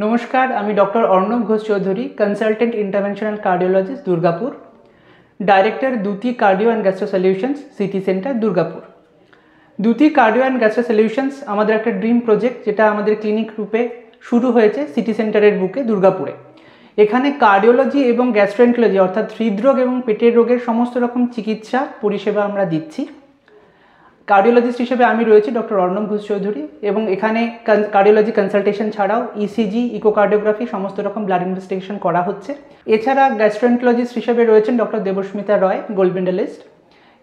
নমস্কার, আমি doctor Arnab Ghosh Chowdhury, consultant interventional cardiologist, Durgapur, director Dyuti cardio and gastro solutions, city centre, Durgapur. Dyuti cardio and gastro solutions আমাদের একটা dream project, যেটা আমাদের ক্লিনিক রূপে শুরু হয়েছে সিটি সেন্টারের বুকে, দুর্গাপুরে। এখানে কার্ডিওলজি এবং গ্যাস্ট্রোএন্টারোলজি অর্থাৎ হৃদরোগ এবং পেটের রোগের সমস্ত রকম চিকিৎসা পরিষেবা আমরা দিচ্ছি। কার্ডিওলজিস্ট হিসেবে আমি রয়েছি ডক্টর অর্ণব ঘোষ চৌধুরী, এবং এখানে কার্ডিওলজি কনসালটেশন ছাড়াও ইসিজি, ইকোকার্ডিওগ্রাফি, সমস্ত রকম ব্লাড ইনভেস্টিগেশন করা হচ্ছে। এছাড়া গ্যাস্ট্রোএন্টারোলজিস্ট হিসেবে রয়েছেন ডক্টর দেবস্মিতা রয়, গোল্ড মেডেলিস্ট,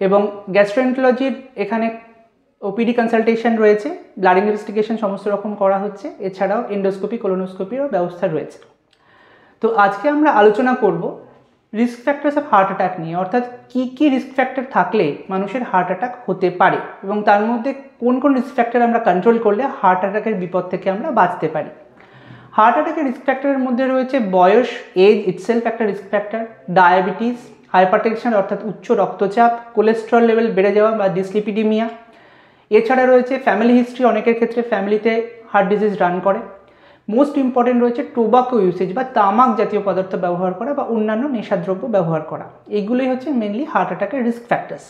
এবং গ্যাস্ট্রোএন্টারোলজির এখানে ওপিডি কনসালটেশন রয়েছে, ব্লাড ইনভেস্টিগেশন সমস্ত রকম করা হচ্ছে। এছাড়াও এন্ডোস্কোপি, কোলোনোস্কোপিরও ব্যবস্থা রয়েছে। তো আজকে আমরা আলোচনা করব risk factors of heart attack নিয়ে, অর্থাৎ কী কী রিস্ক ফ্যাক্টর থাকলে মানুষের হার্ট অ্যাটাক হতে পারে, এবং তার মধ্যে কোন কোন রিস্ক ফ্যাক্টর আমরা কন্ট্রোল করলে হার্ট অ্যাটাকের বিপদ থেকে আমরা বাঁচতে পারি। হার্ট অ্যাটাকের রিস্ক ফ্যাক্টরের মধ্যে রয়েছে বয়স, এজ ইটসেলফ একটা রিস্ক ফ্যাক্টর, ডায়াবেটিস, হাইপারটেনশন অর্থাৎ উচ্চ রক্তচাপ, কোলেস্টেরল লেভেল বেড়ে যাওয়া বা ডিসলিপিডিমিয়া। এছাড়া রয়েছে ফ্যামিলি হিস্ট্রি, অনেকের ক্ষেত্রে ফ্যামিলিতে হার্ট ডিজিজ রান করে। মোস্ট ইম্পর্টেন্ট রয়েছে টোবাকো ইউসেজ বা তামাক জাতীয় পদার্থ ব্যবহার করা বা অন্যান্য নেশাদ্রব্য ব্যবহার করা। এইগুলোই হচ্ছে মেনলি হার্ট অ্যাটাকের রিস্ক ফ্যাক্টরস।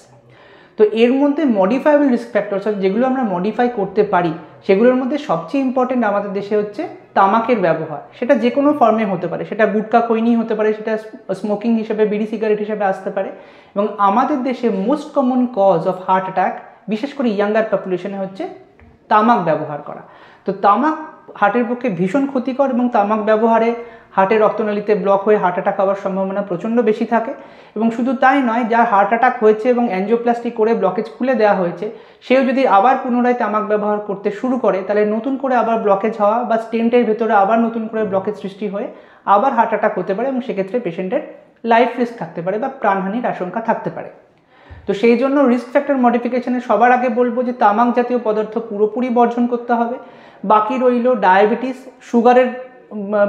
তো এর মধ্যে মডিফাইবল রিস্ক ফ্যাক্টরস, যেগুলো আমরা মডিফাই করতে পারি, সেগুলোর মধ্যে সবচেয়ে ইম্পর্টেন্ট আমাদের দেশে হচ্ছে তামাকের ব্যবহার। সেটা যে কোনো ফর্মে হতে পারে, সেটা গুটকা খৈনি হতে পারে, সেটা স্মোকিং হিসেবে, বিড়ি সিগারেট হিসেবে আসতে পারে। এবং আমাদের দেশে most common cause of heart attack, বিশেষ করে ইয়াঙ্গার পপুলেশনে, হচ্ছে তামাক ব্যবহার করা। তো তামাক হার্টের পক্ষে ভীষণ ক্ষতিকর, এবং তামাক ব্যবহারে হার্টের রক্তনালীতে ব্লক হয়ে হার্ট অ্যাটাক হওয়ার সম্ভাবনা প্রচণ্ড বেশি থাকে। এবং শুধু তাই নয়, যার হার্ট অ্যাটাক হয়েছে এবং অ্যাঞ্জিওপ্লাস্টি করে ব্লকেজ খুলে দেওয়া হয়েছে, সেও যদি আবার পুনরায় তামাক ব্যবহার করতে শুরু করে, তাহলে নতুন করে আবার ব্লকেজ হওয়া বা স্টেন্টের ভেতরে আবার নতুন করে ব্লকেজ সৃষ্টি হয়ে আবার হার্ট অ্যাটাক হতে পারে, এবং সেক্ষেত্রে পেশেন্টের লাইফ রিস্ক থাকতে পারে বা প্রাণহানির আশঙ্কা থাকতে পারে। তো সেই জন্য রিস্ক ফ্যাক্টর মডিফিকেশনে সবার আগে বলবো যে তামাক জাতীয় পদার্থ পুরোপুরি বর্জন করতে হবে। বাকি রইল ডায়াবেটিস, সুগারের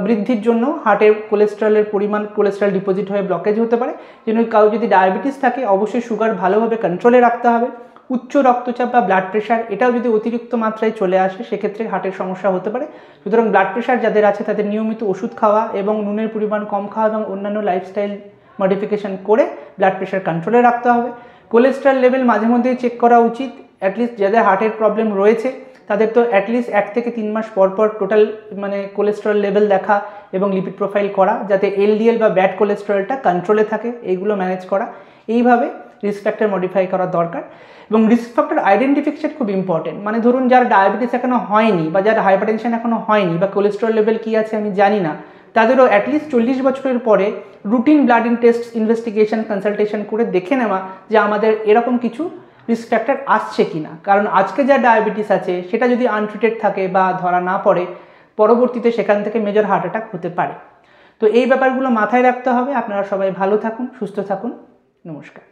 বৃদ্ধির জন্য হার্টের কোলেস্টেরলের পরিমাণ, কোলেস্টেরল ডিপোজিট হয়ে ব্লকেজ হতে পারে। যেন কারো যদি ডায়াবেটিস থাকে, অবশ্যই সুগার ভালোভাবে কন্ট্রোলে রাখতে হবে। উচ্চ রক্তচাপ বা ব্লাড প্রেশার, এটাও যদি অতিরিক্ত মাত্রায় চলে আসে, সেক্ষেত্রে হার্টের সমস্যা হতে পারে। সুতরাং ব্লাড প্রেশার যাদের আছে, তাদের নিয়মিত ওষুধ খাওয়া এবং নুনের পরিমাণ কম খাওয়া এবং অন্যান্য লাইফস্টাইল মডিফিকেশন করে ব্লাড প্রেশার কন্ট্রোলে রাখতে হবে। কোলেস্টেরল লেভেল মাঝে মধ্যেই চেক করা উচিত। অ্যাটলিস্ট যাদের হার্টের প্রবলেম রয়েছে, তাদের তো অ্যাটলিস্ট 1 থেকে 3 মাস পর পর টোটাল কোলেস্টেরল লেভেল দেখা এবং লিপিড প্রোফাইল করা, যাতে এলডিএল বা ব্যাড কোলেস্টেরলটা কন্ট্রোলে থাকে, এইগুলো ম্যানেজ করা। এইভাবে রিস্ক ফ্যাক্টর মডিফাই করা দরকার। এবং রিস্ক ফ্যাক্টর আইডেন্টিফিকেশন খুব ইম্পর্টেন্ট। ধরুন যার ডায়াবেটিস এখনো হয়নি, বা যার হাইপারটেনশন এখনো হয়নি, বা কোলেস্টেরল লেভেল কী আছে আমি জানি না, তাদেরও অ্যাটলিস্ট 40 বছরের পরে routine blood test, investigation, consultation করে দেখে নেওয়া যে আমাদের এরকম কিছু রিস্ক ফ্যাক্টর আসছে কিনা। কারণ আজকে যা ডায়াবেটিস আছে, সেটা যদি আনট্রিটেড থাকে বা ধরা না পড়ে, পরবর্তীতে সেখান থেকে মেজর হার্ট অ্যাটাক হতে পারে। তো এই ব্যাপারগুলো মাথায় রাখতে হবে। আপনারা সবাই ভালো থাকুন, সুস্থ থাকুন। নমস্কার।